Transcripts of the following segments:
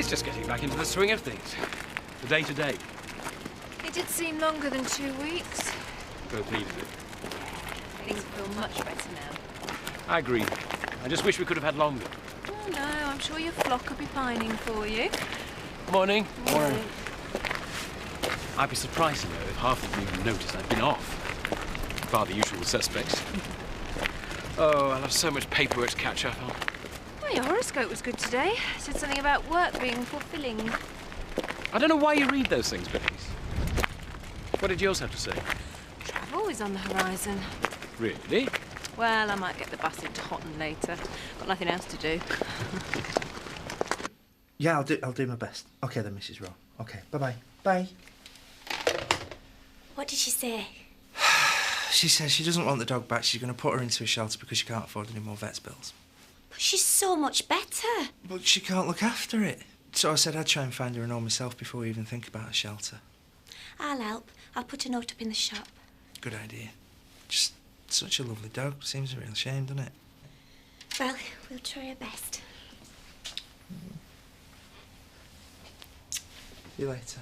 It's just getting back into the swing of things. The day-to-day. It did seem longer than 2 weeks. Both needed it. Things feel much better now. I agree. I just wish we could have had longer. Oh, no, I'm sure your flock will be pining for you. Morning. Morning. I'd be surprised to know if half of them even noticed I'd been off. Bar the usual suspects. Oh, I'll have so much paperwork to catch up on. Well, your horoscope was good today. Said something about work being fulfilling. I don't know why you read those things, Becky. What did yours have to say? Travel is on the horizon. Really? Well, I might get the bus into Houghton later. Got nothing else to do. Yeah, I'll do my best. OK then, Mrs. Rowe. OK, bye-bye. Bye. What did she say? She says she doesn't want the dog back. She's going to put her into a shelter because she can't afford any more vet's bills. But she's so much better. But she can't look after it. So I said I'd try and find her a home myself before we even think about a shelter. I'll help. I'll put a note up in the shop. Good idea. Just such a lovely dog. Seems a real shame, doesn't it? Well, we'll try our best. See you later.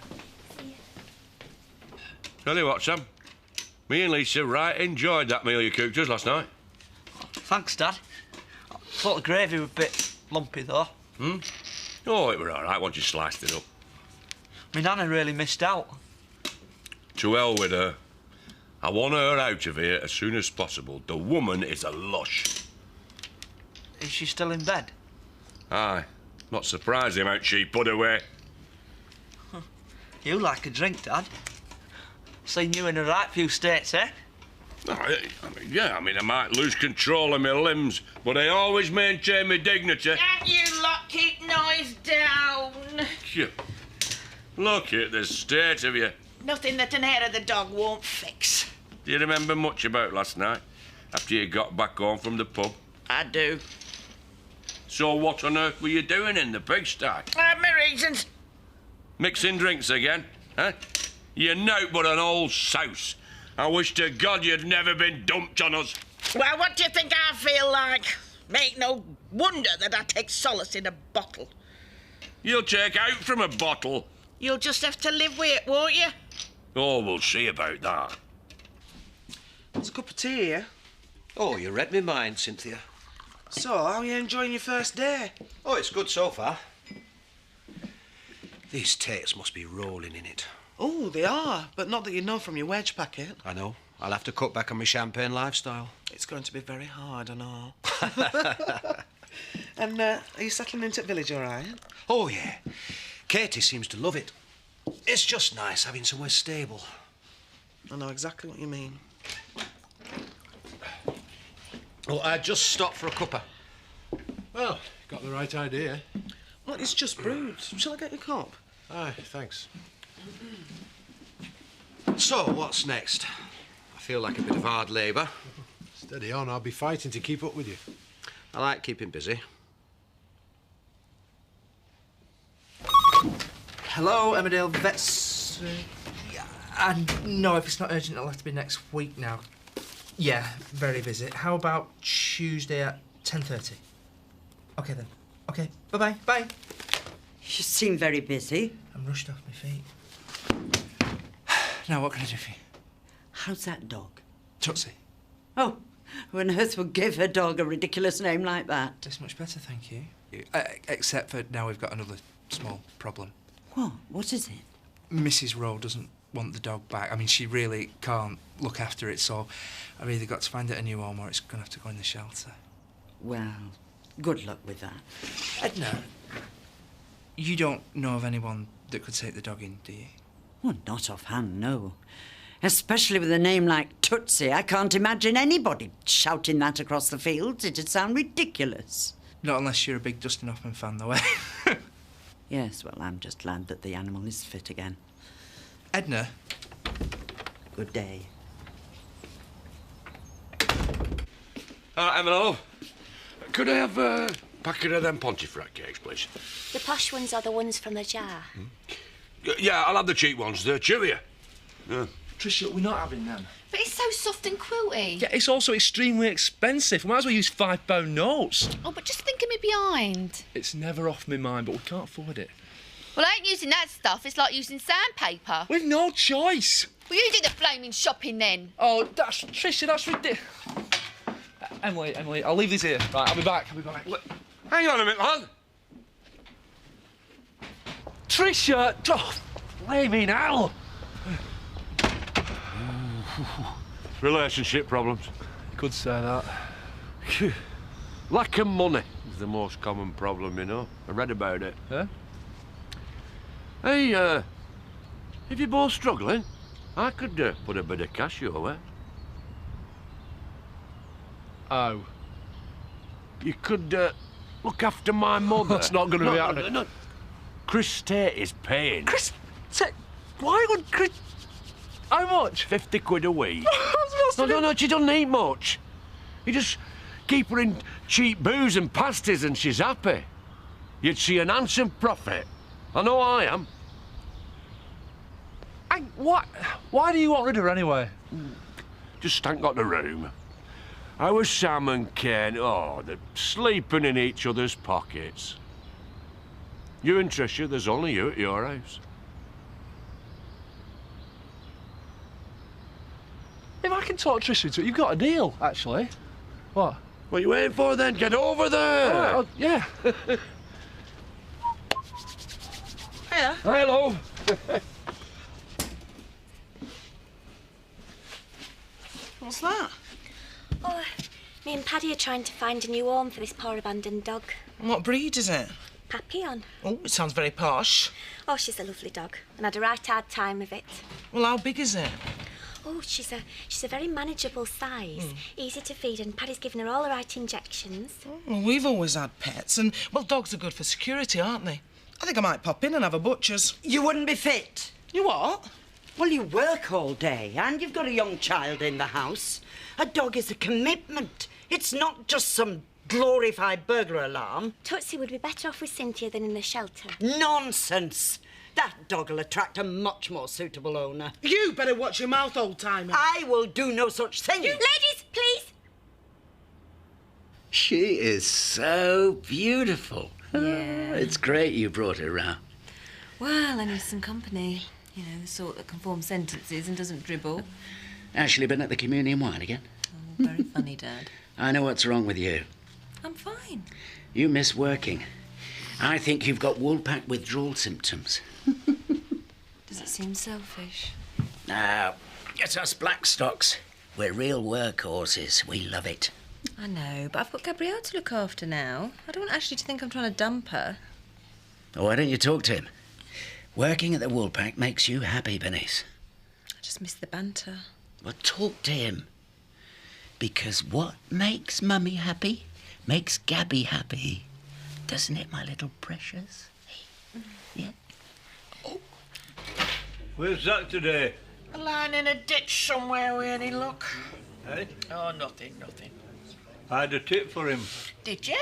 See you. Tell you what, Sam. Me and Lisa right enjoyed that meal you cooked us last night. Thanks, Dad. Thought the gravy was a bit lumpy, though. Oh, it were all right once you sliced it up. My Nana really missed out. To hell with her. I want her out of here as soon as possible. The woman is a lush. Is she still in bed? Aye. Not surprised the amount she put away. You like a drink, Dad. Seen you in a right few states, eh? Oh, I mean, I might lose control of my limbs, but I always maintain my dignity. Can't you lot keep noise down? Phew. Look at the state of you. Nothing that an hair of the dog won't fix. Do you remember much about last night, after you got back home from the pub? I do. So what on earth were you doing in the pigsty? I have my reasons. Mixing drinks again, huh? You're nought but an old souse. I wish to God you'd never been dumped on us. Well, what do you think I feel like? Make no wonder that I take solace in a bottle. You'll take out from a bottle. You'll just have to live with it, won't you? Oh, we'll see about that. There's a cup of tea here. Oh, you read me mind, Cynthia. So, how are you enjoying your first day? Oh, it's good so far. These tates must be rolling in it. Oh, they are, but not that you know from your wedge packet. I know. I'll have to cut back on my champagne lifestyle. It's going to be very hard, I know. And are you settling into the village all right? Oh, yeah. Katie seems to love it. It's just nice having somewhere stable. I know exactly what you mean. Oh, I just stopped for a cuppa. Well, got the right idea. Well, it's just brewed. Shall I get your cup? Aye, thanks. So, what's next? I feel like a bit of hard labour. Steady on, I'll be fighting to keep up with you. I like keeping busy. Hello, Emmerdale Vets. No, if it's not urgent, it'll have to be next week now. Yeah, very busy. How about Tuesday at 10:30? OK then. OK, bye-bye. Bye. You seem very busy. I'm rushed off my feet. Now, what can I do for you? How's that dog? Tootsie. Oh, who on earth would give a dog a ridiculous name like that? It's much better, thank you. Except for now we've got another small problem. What? What is it? Mrs. Rowe doesn't want the dog back. I mean, she really can't look after it, so I've either got to find it a new home or it's going to have to go in the shelter. Well, good luck with that. Edna, you don't know of anyone that could take the dog in, do you? Well, not offhand, no. Especially with a name like Tootsie. I can't imagine anybody shouting that across the fields. It'd sound ridiculous. Not unless you're a big Dustin Hoffman fan, though, eh? Yes, well, I'm just glad that the animal is fit again. Edna? Good day. Emmerdale, could I have a packet of them Pontefract cakes, please? The posh ones are the ones from the jar. Yeah, I'll have the cheap ones. They're chewier. Yeah. Tricia, we're not having them. But it's so soft and quilty. Yeah, it's also extremely expensive. We might as well use £5 notes. Oh, but just think of me behind. It's never off my mind, but we can't afford it. Well, I ain't using that stuff. It's like using sandpaper. We've no choice. Well, you do the flaming shopping then. Oh, Tricia, that's ridiculous. Emily, I'll leave these here. Right, I'll be back. Hang on a minute, lad. Tricia! Oh, flaming hell! Relationship problems. You could say that. Lack of money is the most common problem, you know. I read about it. Yeah? Hey, if you're both struggling, I could put a bit of cash your way. Oh. You could look after my mother. That's not going to be happening. No. Chris Tate is paying. Chris Tate? Why would Chris... How much? 50 quid a week. No, she doesn't eat much. You just keep her in cheap booze and pasties and she's happy. You'd see an handsome profit. I know I am. Why do you want rid of her anyway? Just ain't got the room. Our Sam and Ken, they're sleeping in each other's pockets. You and Tricia, there's only you at your house. If I can talk Tricia into it, you've got a deal, actually. What? What are you waiting for then? Get over there! Oh, yeah. Hiya. Hello. What's that? Oh, me and Paddy are trying to find a new home for this poor abandoned dog. And what breed is it? Papillon. Oh, it sounds very posh. Oh, she's a lovely dog and had a right hard time of it. Well, how big is it? Oh, she's a very manageable size, easy to feed, and Paddy's given her all the right injections. Well, we've always had pets, and, well, dogs are good for security, aren't they? I think I might pop in and have a butcher's. You wouldn't be fit. You what? Well, you work all day, and you've got a young child in the house. A dog is a commitment. It's not just some glorified burglar alarm. Tootsie would be better off with Cynthia than in the shelter. Nonsense. That dog will attract a much more suitable owner. You better watch your mouth, old-timer. I will do no such thing. Ladies, please. She is so beautiful. Yeah. It's great you brought her round. Well, I need some company. You know, the sort that can form sentences and doesn't dribble. Ashley been at the communion wine again? Oh, very funny, Dad. I know what's wrong with you. I'm fine. You miss working. I think you've got Woolpack withdrawal symptoms. Does it seem selfish? Now, it's us Blackstocks. We're real workhorses. We love it. I know, but I've got Gabrielle to look after now. I don't want Ashley to think I'm trying to dump her. Oh, why don't you talk to him? Working at the Woolpack makes you happy, Bernice. I just miss the banter. Well, talk to him. Because what makes Mummy happy makes Gabby happy. Doesn't it, my little precious? Yeah? Oh. Where's Zach today? Lying in a ditch somewhere with any luck. Eh? Oh, nothing. I had a tip for him. Did you?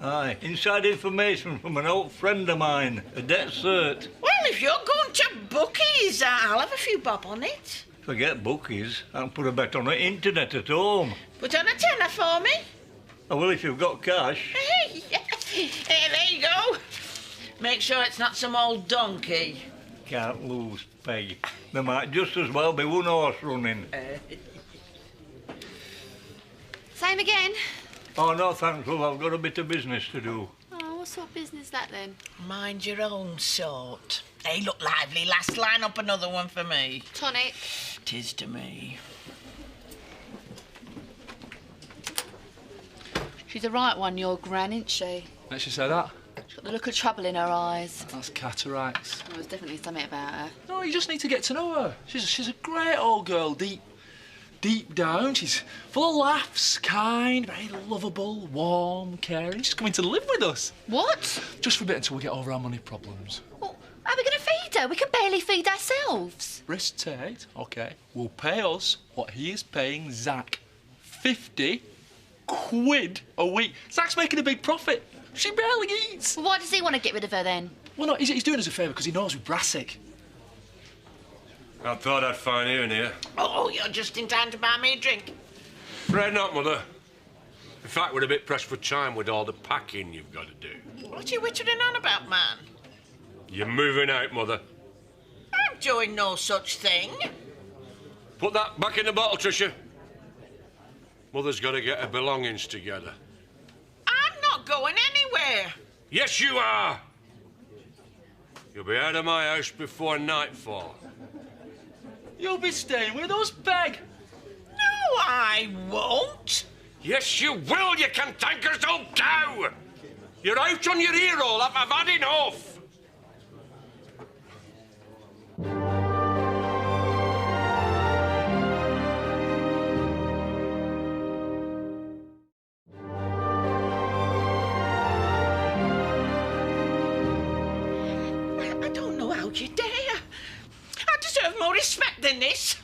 Aye, inside information from an old friend of mine, a debt cert. Well, if you're going to bookies, I'll have a few bob on it. Forget bookies. I can put a bet on the internet at home. Put on a tenner for me. Oh, well, if you've got cash. Hey, there you go. Make sure it's not some old donkey. Can't lose, Peg. There might just as well be one horse running. Same again. Oh, no, thanks, love. I've got a bit of business to do. Oh, what sort of business is that then? Mind your own sort. Hey, look lively, lass. Line up another one for me. Tonic. 'Tis to me. She's the right one, your gran, isn't she? Makes you say that? She's got the look of trouble in her eyes. That's cataracts. There's definitely something about her. No, you just need to get to know her. She's a great old girl, deep down. She's full of laughs, kind, very lovable, warm, caring. She's coming to live with us. What? Just for a bit until we get over our money problems. Well, how are we going to feed her? We can barely feed ourselves. Chris Tate, OK, will pay us what he is paying Zach. 50 quid a week. Zach's making a big profit. She barely eats. Well, why does he want to get rid of her then? Well, no, he's doing us a favour because he knows we're brassic. I thought I'd find you in here. Oh, you're just in time to buy me a drink. Fret not, Mother. In fact, we're a bit pressed for time with all the packing you've got to do. What are you wittering on about, man? You're moving out, Mother. I'm doing no such thing. Put that back in the bottle, Tricia. Mother's got to get her belongings together. I'm not going anywhere. Yes, you are. You'll be out of my house before nightfall. You'll be staying with us, Peg. No, I won't. Yes, you will, you cantankerous old cow! You're out on your ear roll. I've had enough. I don't know how you dare. I deserve more respect than this.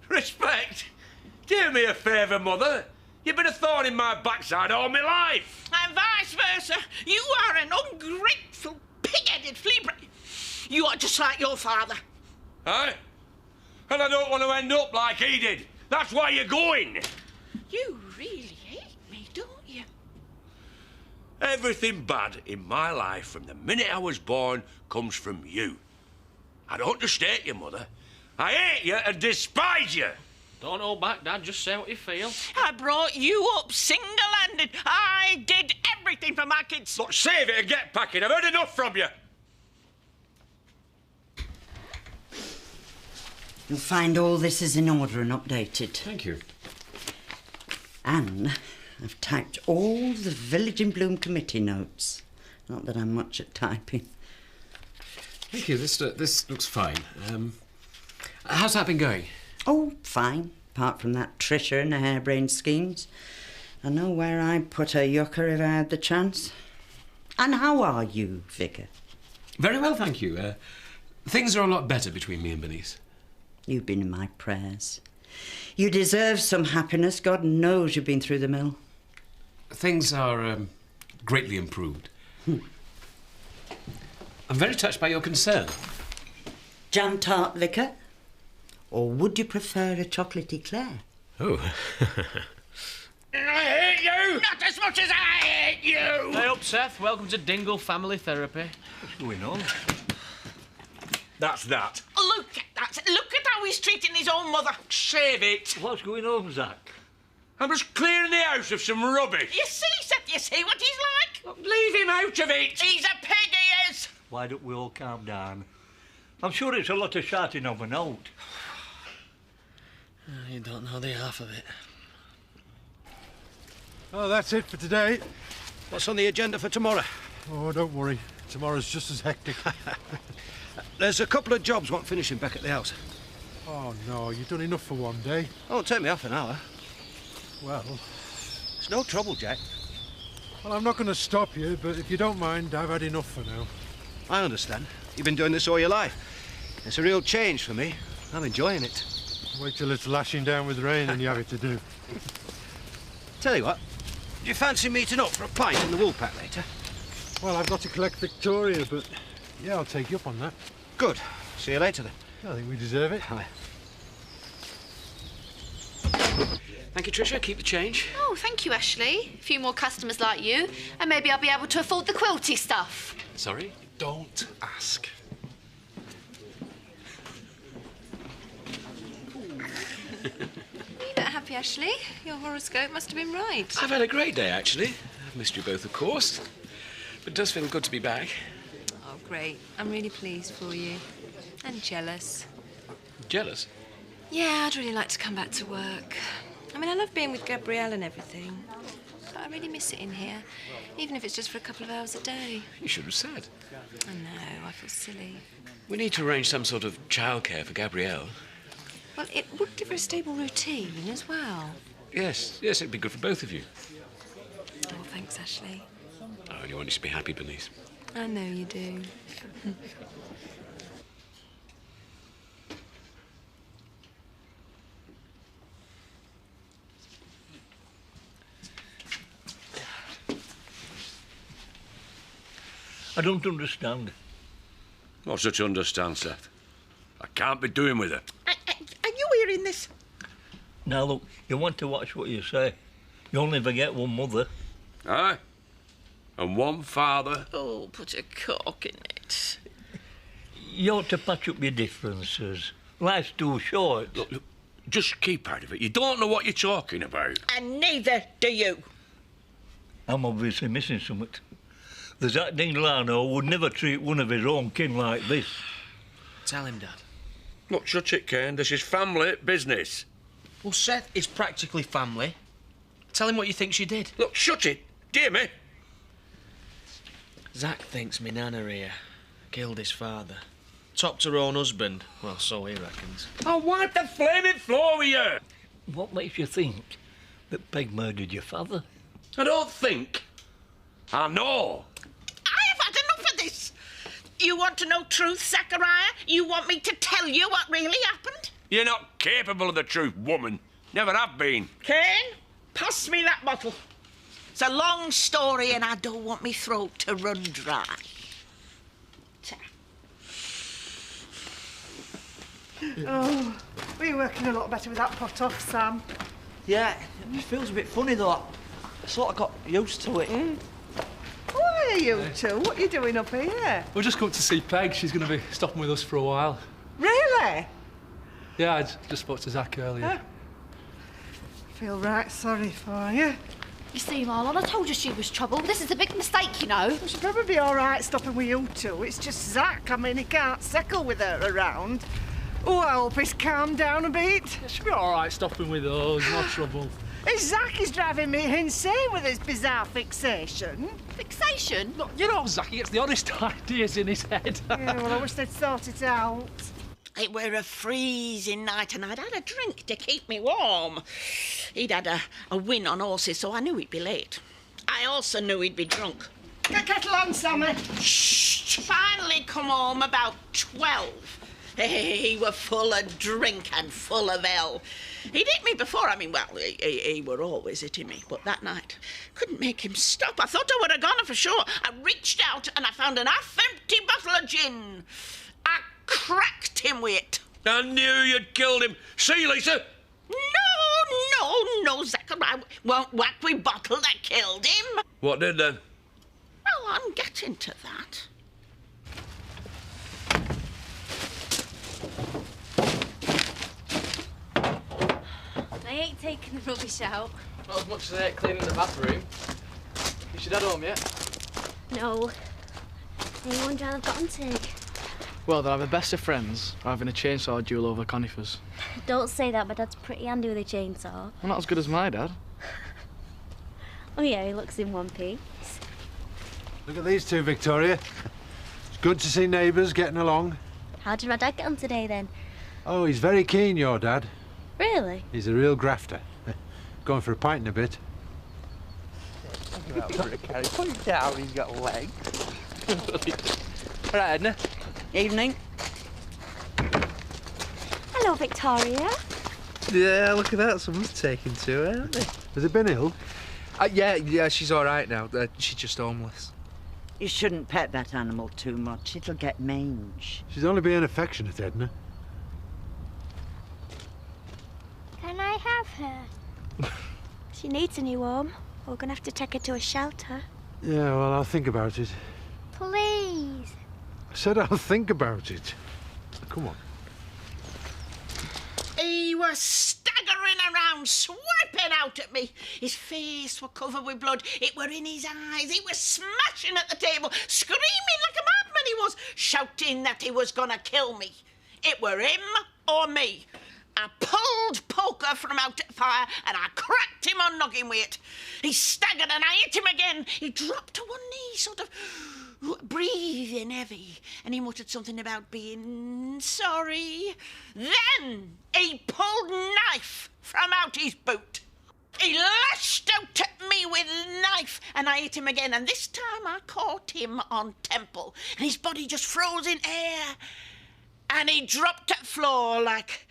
Respect? Do me a favour, Mother. You've been a thorn in my backside all my life. And vice versa. You are an ungrateful, pig-headed flea. You are just like your father. Aye? And I don't want to end up like he did. That's why you're going. You really hate me, don't you? Everything bad in my life from the minute I was born comes from you. I don't just hate you, Mother. I hate you and despise you. Don't hold back, Dad. Just say what you feel. I brought you up single-handed. I did everything for my kids. Look, save it and get packing. I've heard enough from you. You'll find all this is in order and updated. Thank you. Anne, I've typed all the Village in Bloom committee notes. Not that I'm much at typing. Thank you. This looks fine. How's that been going? Oh, fine. Apart from that Tricia and her harebrained schemes. I know where I'd put a yucca if I had the chance. And how are you, Vicar? Very well, thank you. Things are a lot better between me and Bernice. You've been in my prayers. You deserve some happiness. God knows you've been through the mill. Things are greatly improved. I'm very touched by your concern. Jam tart, Vicar? Or would you prefer a chocolate eclair? Oh. I hate you! Not as much as I hate you! Hey up, Seth. Welcome to Dingle Family Therapy. What's going on? That's that. Look at that. Look at how he's treating his own mother. Save it. What's going on, Zach? I'm just clearing the house of some rubbish. You see, Seth, you see what he's like? Leave him out of it. He's a pig, he is. Why don't we all calm down? I'm sure it's a lot of shouting of a note. You don't know the half of it. Oh, that's it for today. What's on the agenda for tomorrow? Oh, don't worry. Tomorrow's just as hectic. There's a couple of jobs want finishing back at the house. Oh, no, you've done enough for one day. Oh, it'll take me half an hour. Well... It's no trouble, Jack. Well, I'm not going to stop you, but if you don't mind, I've had enough for now. I understand. You've been doing this all your life. It's a real change for me. I'm enjoying it. Wait till it's lashing down with rain and you have it to do. Tell you what, do you fancy meeting up for a pint in the Woolpack later? Well, I've got to collect Victoria, but yeah, I'll take you up on that. Good. See you later then. I think we deserve it. Aye. Thank you, Tricia. Keep the change. Oh, thank you, Ashley. A few more customers like you, and maybe I'll be able to afford the quilty stuff. Sorry? Don't ask. You look happy, Ashley. Your horoscope must have been right. I've had a great day, actually. I've missed you both, of course. But it does feel good to be back. Oh, great. I'm really pleased for you. And jealous. Jealous? Yeah, I'd really like to come back to work. I mean, I love being with Gabrielle and everything. But I really miss it in here, even if it's just for a couple of hours a day. You should have said. I know, I feel silly. We need to arrange some sort of childcare for Gabrielle. Well, it would give her a stable routine as well. Yes, it'd be good for both of you. Oh, thanks, Ashley. I only want you to be happy, Bernice. I know you do. I don't understand. What's there to understand, Seth? I can't be doing with her. Are you hearing this? Now, look, you want to watch what you say. You only ever get one mother. Aye. And one father. Oh, put a cork in it. Pet, you ought to patch up your differences. Life's too short. Look, just keep out of it. You don't know what you're talking about. And neither do you. I'm obviously missing something. There's that Dinglano who would never treat one of his own kin like this. Tell him, Dad. Look, shut it, Kane. This is family business. Well, Seth is practically family. Tell him what you think she did. Look, shut it. Dear me. Zach thinks me nana here killed his father. Topped her own husband. Well, so he reckons. I'll wipe the flaming floor with you. What makes you think that Peg murdered your father? I don't think. I know. I have had enough of this. You want to know truth, Zachariah? You want me to tell you what really happened? You're not capable of the truth, woman. Never have been. Kane, pass me that bottle. It's a long story and I don't want me throat to run dry. Oh, we're working a lot better with that pot off, Sam. Yeah, it feels a bit funny though. I sort of got used to it. Why are you two? What are you doing up here? We've just come to see Peg. She's going to be stopping with us for a while. Really? Yeah, I just spoke to Zach earlier. I feel right sorry for you. You see, Marlon, I told you she was trouble. This is a big mistake, you know. She'll probably be all right stopping with you two. It's just Zach. I mean, he can't settle with her around. Oh, I hope he's calmed down a bit. Yeah, she'll be all right stopping with us, no trouble. Zach is driving me insane with his bizarre fixation. Fixation? Look, you know, Zach, he gets the oddest ideas in his head. Yeah, well, I wish they'd sort it out. It were a freezing night and I'd had a drink to keep me warm. He'd had a win on horses, so I knew he'd be late. I also knew he'd be drunk. Get kettle on, Sammy. Shh! Finally come home about 12. He were full of drink and full of hell. He'd hit me before. I mean, well, he were always hitting me. But that night, couldn't make him stop. I thought I would have gone for sure. I reached out and I found an half-empty bottle of gin. I cracked him with it. I knew you'd killed him. See, Lisa? No, Zachariah won't whack with bottle that killed him. What did then? Well, I'm getting to that. I ain't taking the rubbish out. Not as much as I ate cleaning the bathroom. You should head home yet? No. I wonder how I've gotten to. Well, they're either best of friends or having a chainsaw duel over conifers. Don't say that, my dad's pretty handy with a chainsaw. Well, not as good as my dad. Oh yeah, he looks in one piece. Look at these two, Victoria. It's good to see neighbours getting along. How did my dad get on today then? Oh, he's very keen, your dad. Really? He's a real grafter. Going for a pint in a bit. Put it down, he's got legs. All right, Edna. Evening. Hello, Victoria. Yeah, look at that. Someone's taken to her, haven't they? Has it been ill? Yeah, she's all right now. She's just homeless. You shouldn't pet that animal too much. It'll get mange. She's only being affectionate, Edna. Can I have her? She needs a new home. We're going to have to take her to a shelter. Yeah, well, I'll think about it. Please. I said I'll think about it. Come on. He was staggering around, swiping out at me. His face were covered with blood. It were in his eyes. He was smashing at the table, screaming like a madman he was, shouting that he was going to kill me. It were him or me. I pulled poker from out the fire and I cracked him on noggin with it. He staggered and I hit him again. He dropped to one knee, sort of breathing heavy, and he muttered something about being sorry. Then he pulled knife from out his boot. He lashed out at me with knife and I hit him again, and this time I caught him on temple and his body just froze in air and he dropped at floor like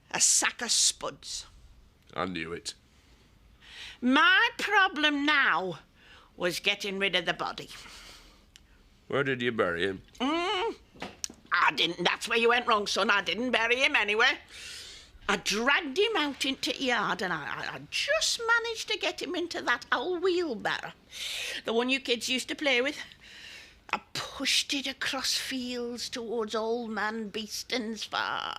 a sack of spuds. I knew it. My problem now was getting rid of the body. Where did you bury him? I didn't. That's where you went wrong, son. I didn't bury him anyway. I dragged him out into the yard and I just managed to get him into that old wheelbarrow. The one you kids used to play with. I pushed it across fields towards Old Man Beeston's farm.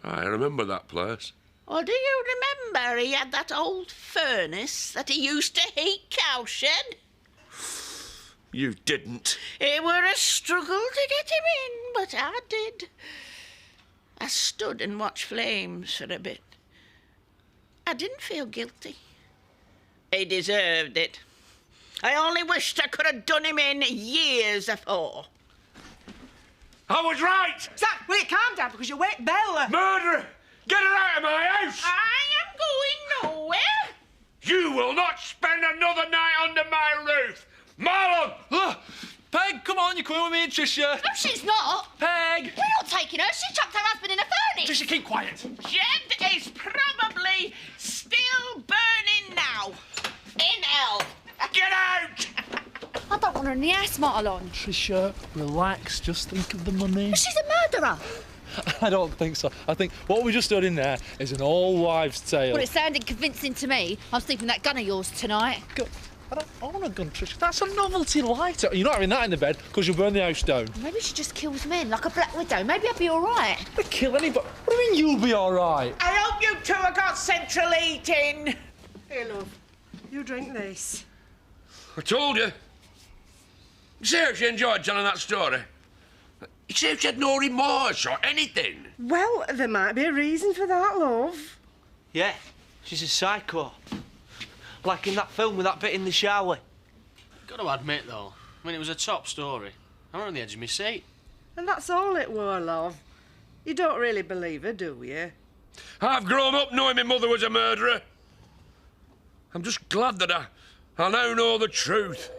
I remember that place. Or do you remember he had that old furnace that he used to heat cowshed? You didn't. It were a struggle to get him in, but I did. I stood and watched flames for a bit. I didn't feel guilty. He deserved it. I only wished I could have done him in years afore. I was right! Zach, will you calm down because you wake Bella? Murderer! Get her out of my house! I am going nowhere. You will not spend another night under my roof! Marlon! Peg, come on, you're coming with me and Tricia. No, she's not. Peg! We're not taking her. She chucked her husband in a furnace. Tricia, keep quiet. Jed is probably still burning now. In hell. Get out! I don't want her in the house, Marlon. Tricia, relax. Just think of the money. She's a murderer. I don't think so. I think what we just heard in there is an old wives' tale. Well, it sounded convincing to me. I'm sleeping that gun of yours tonight. I don't own a gun, Tricia. That's a novelty lighter. You're not having that in the bed because you'll burn the house down. Maybe she just kills men like a black widow. Maybe I'll be all right. I'd kill anybody. What do you mean you'll be all right? I hope you two have got central heating. Here, love. You drink this. I told you. See how she enjoyed telling that story? See if she had no remorse or anything. Well, there might be a reason for that, love. Yeah, she's a psycho. Like in that film with that bit in the shower. Got to admit, though, I mean, it was a top story. I was on the edge of my seat. And that's all it were, love. You don't really believe her, do you? I've grown up knowing my mother was a murderer. I'm just glad that I now know the truth.